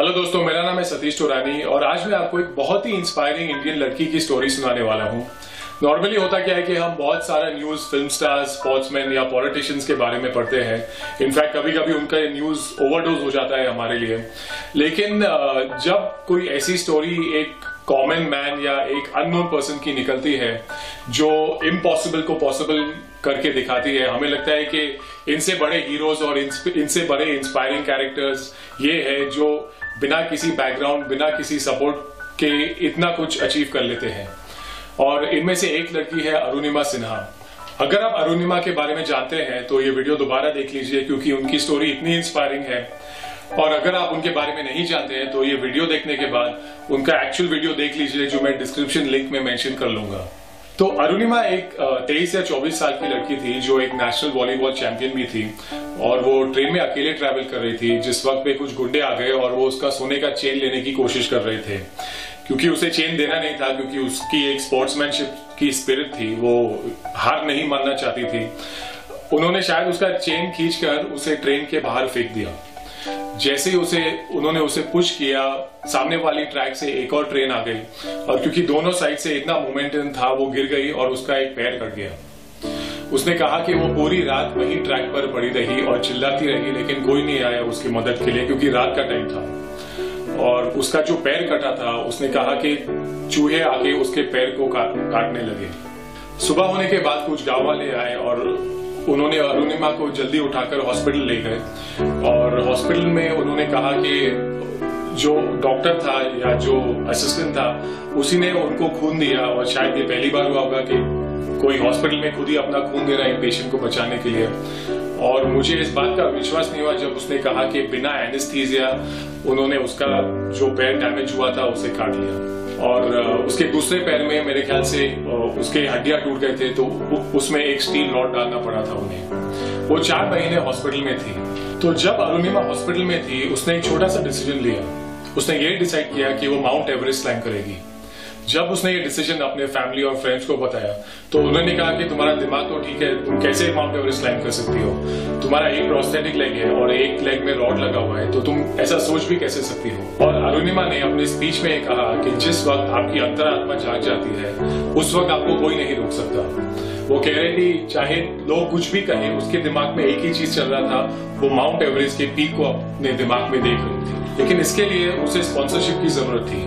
Hello दोस्तों, मेरा नाम है सतीश टोरानी और आज मैं आपको एक बहुत ही इंस्पायरिंग इंडियन लड़की की स्टोरी सुनाने वाला हूँ। नॉर्मली होता क्या है कि हम बहुत सारा न्यूज फिल्म स्टार्स, स्पोर्ट्समैन या पॉलिटिशियंस के बारे में पढ़ते हैं। इनफैक्ट कभी कभी उनका न्यूज ओवरडोज हो जाता है हमारे लिए। लेकिन जब कोई ऐसी स्टोरी एक कॉमन मैन या एक अननोन पर्सन की निकलती है जो इम्पॉसिबल को पॉसिबल करके दिखाती है, हमें लगता है कि इनसे बड़े हीरोज और इनसे बड़े इंस्पायरिंग कैरेक्टर्स ये है जो बिना किसी बैकग्राउंड, बिना किसी सपोर्ट के इतना कुछ अचीव कर लेते हैं। और इनमें से एक लड़की है अरुणिमा सिन्हा। अगर आप अरुणिमा के बारे में जानते हैं तो ये वीडियो दोबारा देख लीजिए क्योंकि उनकी स्टोरी इतनी इंस्पायरिंग है। और अगर आप उनके बारे में नहीं जानते हैं तो ये वीडियो देखने के बाद उनका एक्चुअल वीडियो देख लीजिए जो मैं डिस्क्रिप्शन लिंक में मेंशन कर लूंगा। तो अरुणिमा एक 23 या 24 साल की लड़की थी जो एक नेशनल वॉलीबॉल चैंपियन भी थी और वो ट्रेन में अकेले ट्रैवल कर रही थी जिस वक्त पे कुछ गुंडे आ गए और वो उसका सोने का चेन लेने की कोशिश कर रहे थे। क्योंकि उसे चेन देना नहीं था, क्योंकि उसकी एक स्पोर्ट्समैनशिप की स्पिरिट थी, वो हार नहीं मानना चाहती थी। उन्होंने शायद उसका चेन खींचकर उसे ट्रेन के बाहर फेंक दिया। जैसे ही उन्होंने उसे पुश किया, सामने वाली ट्रैक से एक और ट्रेन आ गई और क्योंकि दोनों साइड से इतना मोमेंटम था वो गिर गई और उसका एक पैर कट गया। उसने कहा कि वो पूरी रात वही ट्रैक पर पड़ी रही और चिल्लाती रही लेकिन कोई नहीं आया उसकी मदद के लिए क्योंकि रात का टाइम था। और उसका जो पैर कटा था, उसने कहा कि चूहे आके उसके पैर को काटने लगे। सुबह होने के बाद कुछ गांव वाले आए और उन्होंने अरुणिमा को जल्दी उठाकर हॉस्पिटल ले गए और हॉस्पिटल में उन्होंने कहा कि जो डॉक्टर था या जो असिस्टेंट था उसी ने उनको खून दिया और शायद ये पहली बार हुआ होगा कि कोई हॉस्पिटल में खुद ही अपना खून दे रहा है पेशेंट को बचाने के लिए। और मुझे इस बात का विश्वास नहीं हुआ जब उसने कहा कि बिना एनेस्थीसिया उन्होंने उसका जो पैर डैमेज हुआ था उसे काट लिया। और उसके दूसरे पैर में मेरे ख्याल से उसके हड्डियां टूट गए थे तो उसमें एक स्टील रॉड डालना पड़ा था उन्हें। वो 4 महीने हॉस्पिटल में थी। तो जब अरुणिमा हॉस्पिटल में थी उसने एक छोटा सा डिसीजन लिया। उसने ये डिसाइड किया कि वो माउंट एवरेस्ट क्लाइंब करेगी। जब उसने ये डिसीजन अपने फैमिली और फ्रेंड्स को बताया तो उन्होंने कहा कि तुम्हारा दिमाग तो ठीक है, तुम कैसे माउंट एवरेस्ट क्लाइंब कर सकती हो? तुम्हारा एक प्रोस्थेटिक लेग है और एक लेग में रॉड लगा हुआ है तो तुम ऐसा सोच भी कैसे सकती हो? और अरुणिमा ने अपने स्पीच में कहा कि जिस वक्त आपकी अंतरात्मा जाग जाती है उस वक्त आपको कोई नहीं रोक सकता। वो कह रहे थे चाहे लोग कुछ भी कहें, उसके दिमाग में एक ही चीज चल रहा था, वो माउंट एवरेस्ट के पीक को अपने दिमाग में देख रही थी। लेकिन इसके लिए उसे स्पॉन्सरशिप की जरूरत थी।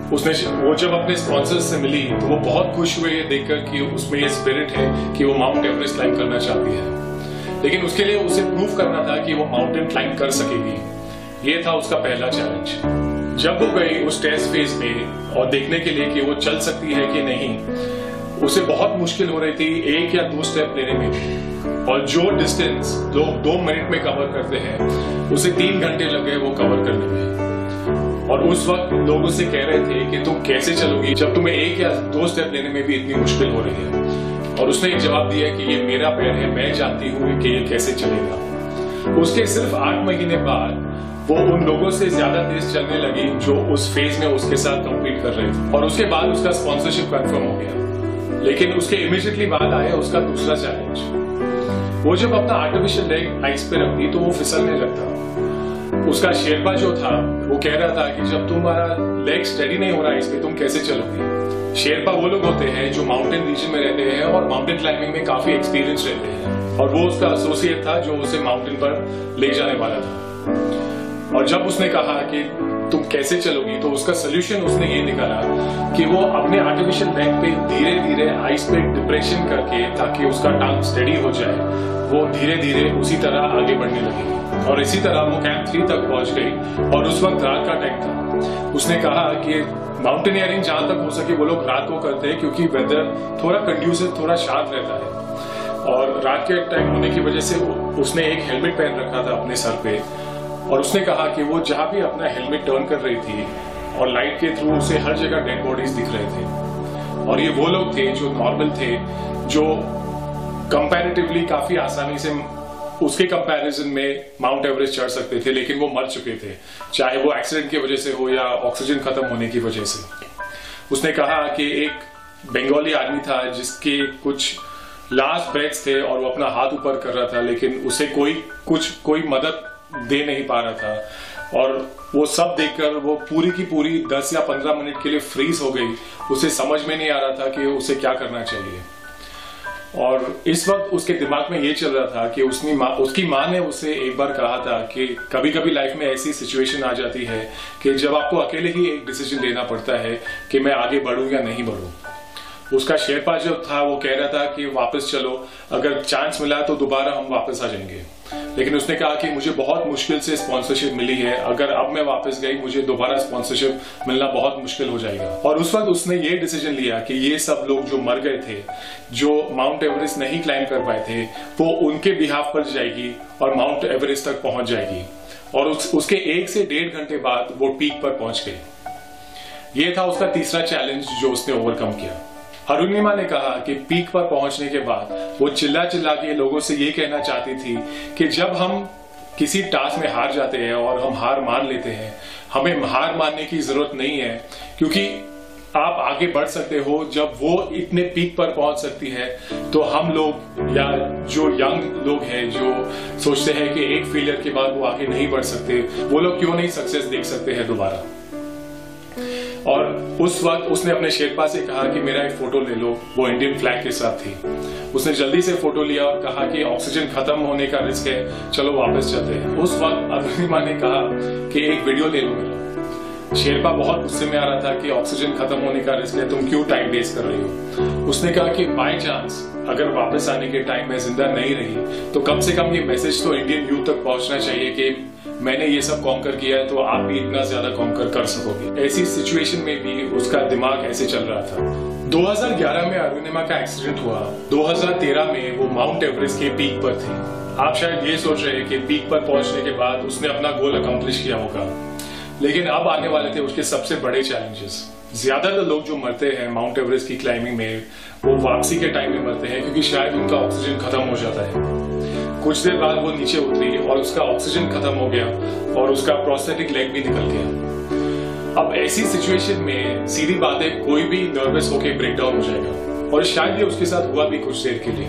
वो जब अपने स्पॉन्सर्स से मिली तो वो बहुत खुश हुए ये देखकर कि उसमें ये स्पिरिट है कि वो माउंट एवरेस्ट क्लाइंब करना चाहती है। लेकिन उसके लिए उसे प्रूव करना था कि वो माउंटेन क्लाइंब कर सकेगी। ये था उसका पहला चैलेंज। जब वो गई उस टेस्ट फेज में और देखने के लिए कि वो चल सकती है कि नहीं, उसे बहुत मुश्किल हो रही थी 1 या 2 स्टेप लेने में भी। और जो डिस्टेंस लोग 2 मिनट में कवर करते हैं उसे 3 घंटे लगे वो कवर करने में। और उस वक्त लोग उससे कह रहे थे कि तुम कैसे चलोगी जब तुम्हें 1 या 2 स्टेप लेने में भी इतनी मुश्किल हो रही है? और उसने एक जवाब दिया कि ये मेरा पैर है, मैं जानती हूँ कि ये कैसे चलेगा। उसके सिर्फ 8 महीने बाद वो उन लोगों से ज्यादा तेज चलने लगी जो उस फेज में उसके साथ कम्पीट कर रहे थे। और उसके बाद उसका स्पॉन्सरशिप कंफर्म हो गया। लेकिन उसके इमीडिएटली बाद आया उसका दूसरा चैलेंज। वो जब अपना आर्टिफिशियल लेग आइस पे रखती तो वो फिसलने लगता। उसका शेरपा जो था वो कह रहा था कि जब तुम्हारा लेग स्टेडी नहीं हो रहा है इस पे तुम कैसे चलोगे? शेरपा वो लोग होते हैं जो माउंटेन रीजन में रहते हैं और माउंटेन क्लाइंबिंग में काफी एक्सपीरियंस रहते हैं और वो उसका एसोसिएट था जो उसे माउंटेन पर ले जाने वाला था। और जब उसने कहा कि तुम कैसे चलोगी तो उसका सोल्यूशन उसने ये निकाला कि वो अपने आर्टिफिशियल लेग पे धीरे धीरे आइस पे डिप्रेशन करके, ताकि उसका टांग स्टेडी हो जाए, वो धीरे धीरे उसी तरह आगे बढ़ने लगी। और इसी तरह वो कैंप 3 तक पहुंच गई और उस वक्त रात का टाइम था। उसने कहा कि माउंटेनियरिंग जहां तक हो सके वो लोग रात को करते हैं क्योंकि वेदर थोड़ा कंड्यूसिव, थोड़ा शांत रहता है। और रात के टाइम होने की वजह से उसने एक हेलमेट पहन रखा था अपने सर पे। और उसने कहा कि वो जहां भी अपना हेलमेट टर्न कर रही थी और लाइट के थ्रू उसे हर जगह डेड बॉडीज दिख रहे थे। और ये वो लोग थे जो नॉर्मल थे, जो कंपैरेटिवली काफी आसानी से उसके कंपैरिजन में माउंट एवरेस्ट चढ़ सकते थे, लेकिन वो मर चुके थे, चाहे वो एक्सीडेंट की वजह से हो या ऑक्सीजन खत्म होने की वजह से। उसने कहा कि एक बंगाली आदमी था जिसके कुछ लास्ट ब्रेथ्स थे और वो अपना हाथ ऊपर कर रहा था लेकिन उसे कोई मदद दे नहीं पा रहा था। और वो सब देखकर वो पूरी की पूरी 10 या 15 मिनट के लिए फ्रीज हो गई। उसे समझ में नहीं आ रहा था कि उसे क्या करना चाहिए। और इस वक्त उसके दिमाग में ये चल रहा था कि उसकी माँ ने उसे एक बार कहा था कि कभी कभी लाइफ में ऐसी सिचुएशन आ जाती है कि जब आपको अकेले ही एक डिसीजन लेना पड़ता है कि मैं आगे बढ़ूं या नहीं बढ़ूं। उसका शेरपा जो था वो कह रहा था कि वापस चलो, अगर चांस मिला तो दोबारा हम वापस आ जाएंगे। लेकिन उसने कहा कि मुझे बहुत मुश्किल से स्पॉन्सरशिप मिली है, अगर अब मैं वापस गई मुझे दोबारा स्पॉन्सरशिप मिलना बहुत मुश्किल हो जाएगा। और उस वक्त उसने ये डिसीजन लिया कि ये सब लोग जो मर गए थे, जो माउंट एवरेस्ट नहीं क्लाइंब कर पाए थे, वो उनके बिहाफ पर जाएगी और माउंट एवरेस्ट तक पहुंच जाएगी। और उसके 1 से 1.5 घंटे बाद वो पीक पर पहुंच गई। ये था उसका तीसरा चैलेंज जो उसने ओवरकम किया। अरुणिमा ने कहा कि पीक पर पहुंचने के बाद वो चिल्ला चिल्ला के लोगों से ये कहना चाहती थी कि जब हम किसी टास्क में हार जाते हैं और हम हार मान लेते हैं, हमें हार मानने की जरूरत नहीं है, क्योंकि आप आगे बढ़ सकते हो। जब वो इतने पीक पर पहुंच सकती है तो हम लोग या जो यंग लोग हैं जो सोचते हैं कि एक फेलियर के बाद वो आगे नहीं बढ़ सकते, वो लोग क्यों नहीं सक्सेस देख सकते हैं दोबारा। और उस वक्त उसने अपने शेरपा से कहा कि मेरा एक फोटो ले लो। वो इंडियन फ्लैग के साथ थी। उसने जल्दी से फोटो लिया और कहा कि ऑक्सीजन खत्म होने का रिस्क है, चलो वापस चलते हैं। उस वक्त अरुणिमा ने कहा कि एक वीडियो ले लो मेरा। शेरपा बहुत गुस्से में आ रहा था कि ऑक्सीजन खत्म होने का रिस्क है, तुम क्यों टाइम वेस्ट कर रही हो। उसने कहा कि बाय चांस अगर वापस आने के टाइम में जिंदा नहीं रही तो कम से कम ये मैसेज तो इंडियन यूथ तक पहुंचना चाहिए कि मैंने ये सब कॉन्कर किया है तो आप भी इतना ज्यादा कॉन्कर कर सकोगे। ऐसी सिचुएशन में भी उसका दिमाग ऐसे चल रहा था। 2011 में अरुणिमा का एक्सीडेंट हुआ। 2013 में वो माउंट एवरेस्ट के पीक पर थे। आप शायद ये सोच रहे हैं कि पीक पर पहुंचने के बाद उसने अपना गोल अकम्प्लिश किया होगा, लेकिन अब आने वाले थे उसके सबसे बड़े चैलेंजेस। ज्यादातर लोग जो मरते हैं माउंट एवरेस्ट की क्लाइंबिंग में, वो वापसी के टाइम में मरते हैं क्योंकि शायद उनका ऑक्सीजन खत्म हो जाता है। कुछ देर बाद वो नीचे उतरी और उसका ऑक्सीजन खत्म हो गया और उसका प्रोस्थेटिक लेग भी निकल गया। अब ऐसी सिचुएशन में सीधी बात है, कोई भी नर्वस होकर ब्रेक डाउन हो जाएगा, और शायद ये उसके साथ हुआ भी कुछ देर के लिए।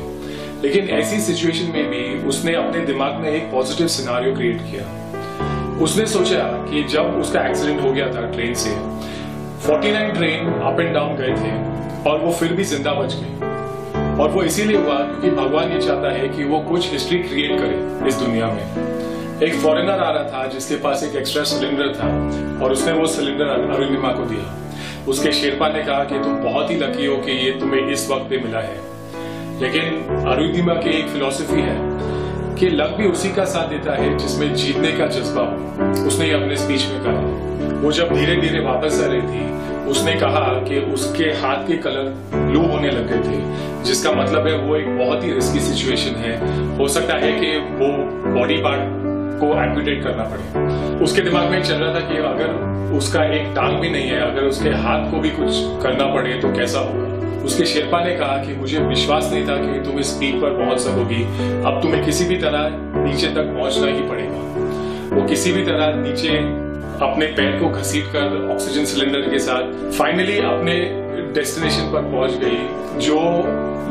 लेकिन ऐसी सिचुएशन में भी उसने अपने दिमाग में एक पॉजिटिव सिनारियो क्रिएट किया। उसने सोचा कि जब उसका एक्सीडेंट हो गया था ट्रेन से, 49 ट्रेन अप एंड डाउन गए थे और वो फिर भी जिंदा बच गई। और वो इसीलिए हुआ क्योंकि भगवान ये चाहता है कि वो कुछ हिस्ट्री क्रिएट करे इस दुनिया में। एक फॉरेनर आ रहा था जिसके पास एक एक्स्ट्रा सिलेंडर था और उसने वो सिलेंडर अरुणिमा को दिया। उसके शेरपा ने कहा कि तुम बहुत ही लकी हो कि ये तुम्हें इस वक्त पे मिला है। लेकिन अरुणिमा की एक फिलॉसफी है कि लक भी उसी का साथ देता है जिसमें जीतने का जज्बा हो। उसने ये अपने स्पीच में कहा। वो जब धीरे धीरे वापस आ रही थी, उसने कहा कि उसके हाथ के कलर ब्लू होने लग गए थे, जिसका मतलब है वो एक बहुत ही रिस्की सिचुएशन है। हो सकता है कि वो बॉडी पार्ट को एम्पुटेट करना पड़े। उसके दिमाग में चल रहा था कि अगर उसका एक टांग भी नहीं है, अगर उसके हाथ को भी कुछ करना पड़े तो कैसा होगा। उसके शेरपा ने कहा कि मुझे विश्वास नहीं था कि तुम इस पीक पर पहुंच सकोगी, अब तुम्हें किसी भी तरह नीचे तक पहुंचना ही पड़ेगा। वो किसी भी तरह नीचे अपने पैर को घसीट कर ऑक्सीजन सिलेंडर के साथ फाइनली अपने डेस्टिनेशन पर पहुंच गई। जो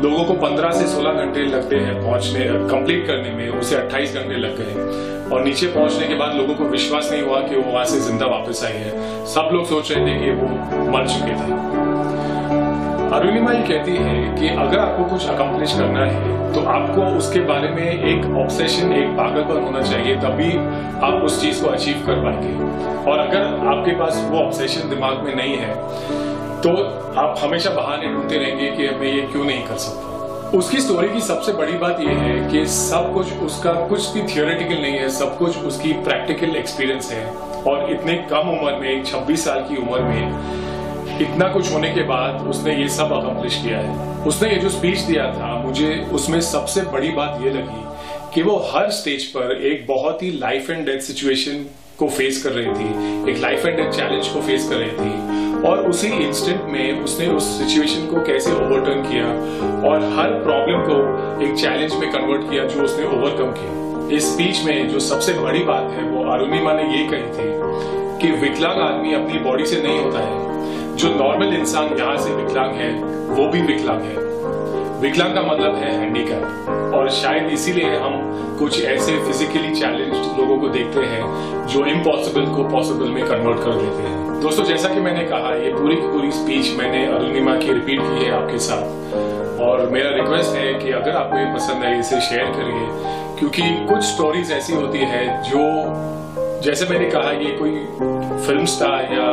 लोगों को 15 से 16 घंटे लगते हैं पहुंचने कंप्लीट करने में, उसे 28 घंटे लग गए। और नीचे पहुंचने के बाद लोगों को विश्वास नहीं हुआ कि वो वहां से जिंदा वापस आई है। सब लोग सोच रहे थे कि वो मर चुके थे। अरुणिमा ये कहती है कि अगर आपको कुछ अकम्प्लिश करना है तो आपको उसके बारे में एक ऑब्सेशन, एक पागलपन होना चाहिए, तभी आप उस चीज को अचीव कर पाएंगे। और अगर आपके पास वो ऑब्सेशन दिमाग में नहीं है तो आप हमेशा बहाने ढूंढते रहेंगे कि मैं ये क्यों नहीं कर सकता। उसकी स्टोरी की सबसे बड़ी बात यह है कि सब कुछ उसका कुछ भी थियोरेटिकल नहीं है, सब कुछ उसकी प्रैक्टिकल एक्सपीरियंस है। और इतने कम उम्र में, 26 साल की उम्र में इतना कुछ होने के बाद उसने ये सब अकम्प्लिश किया है। उसने ये जो स्पीच दिया था, मुझे उसमें सबसे बड़ी बात ये लगी कि वो हर स्टेज पर एक बहुत ही लाइफ एंड डेथ सिचुएशन को फेस कर रही थी, एक लाइफ एंड डेथ चैलेंज को फेस कर रही थी। और उसी इंस्टेंट में उसने उस सिचुएशन को कैसे ओवरटर्न किया और हर प्रॉब्लम को एक चैलेंज में कन्वर्ट किया जो उसने ओवरकम किया। इस स्पीच में जो सबसे बड़ी बात है वो अरुणिमा ने ये कही थी कि विकलांग आदमी अपनी बॉडी से नहीं होता है, जो नॉर्मल इंसान यहाँ से विकलांग है वो भी विकलांग है। विकलांग का मतलब है हैंडीकैप, और शायद इसीलिए हम कुछ ऐसे फिजिकली चैलेंज्ड लोगों को देखते हैं जो इम्पॉसिबल को पॉसिबल में कन्वर्ट कर देते हैं। दोस्तों, जैसा कि मैंने कहा, ये पूरी की पूरी स्पीच मैंने अरुणिमा की रिपीट की है आपके साथ, और मेरा रिक्वेस्ट है कि अगर आपको ये पसंद है इसे शेयर करिए, क्योंकि कुछ स्टोरीज ऐसी होती है जो, जैसे मैंने कहा, ये कोई फिल्म स्टार या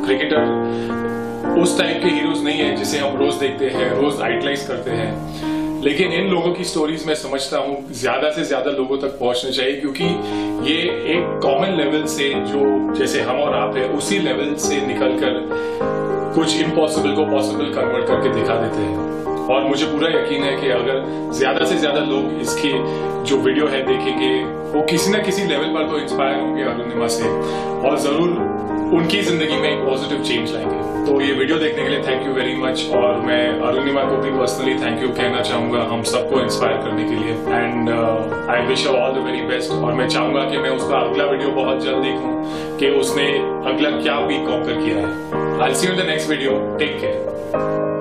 क्रिकेटर उस टाइप के हीरोज नहीं है जिसे हम रोज देखते हैं, रोज आइडलाइज करते हैं, लेकिन इन लोगों की स्टोरीज मैं समझता हूँ ज्यादा से ज्यादा लोगों तक पहुंचनी चाहिए, क्योंकि ये एक कॉमन लेवल से, जो जैसे हम और आप है, उसी लेवल से निकलकर कुछ इम्पॉसिबल को पॉसिबल कन्वर्ट करके दिखा देते हैं। और मुझे पूरा यकीन है कि अगर ज्यादा से ज्यादा लोग इसकी जो वीडियो है देखेंगे, वो किसी न किसी लेवल पर तो इंस्पायर होंगे अरुणिमा से, और जरूर उनकी जिंदगी में एक पॉजिटिव चेंज लाएंगे। तो ये वीडियो देखने के लिए थैंक यू वेरी मच, और मैं अरुणिमा को भी पर्सनली थैंक यू कहना चाहूंगा हम सबको इंस्पायर करने के लिए, and I wish her all the very best. और मैं चाहूंगा कि मैं उसका अगला वीडियो बहुत जल्द देखूं कि उसने अगला क्या भी कॉन्कर किया है। I will see you in the next video, take care.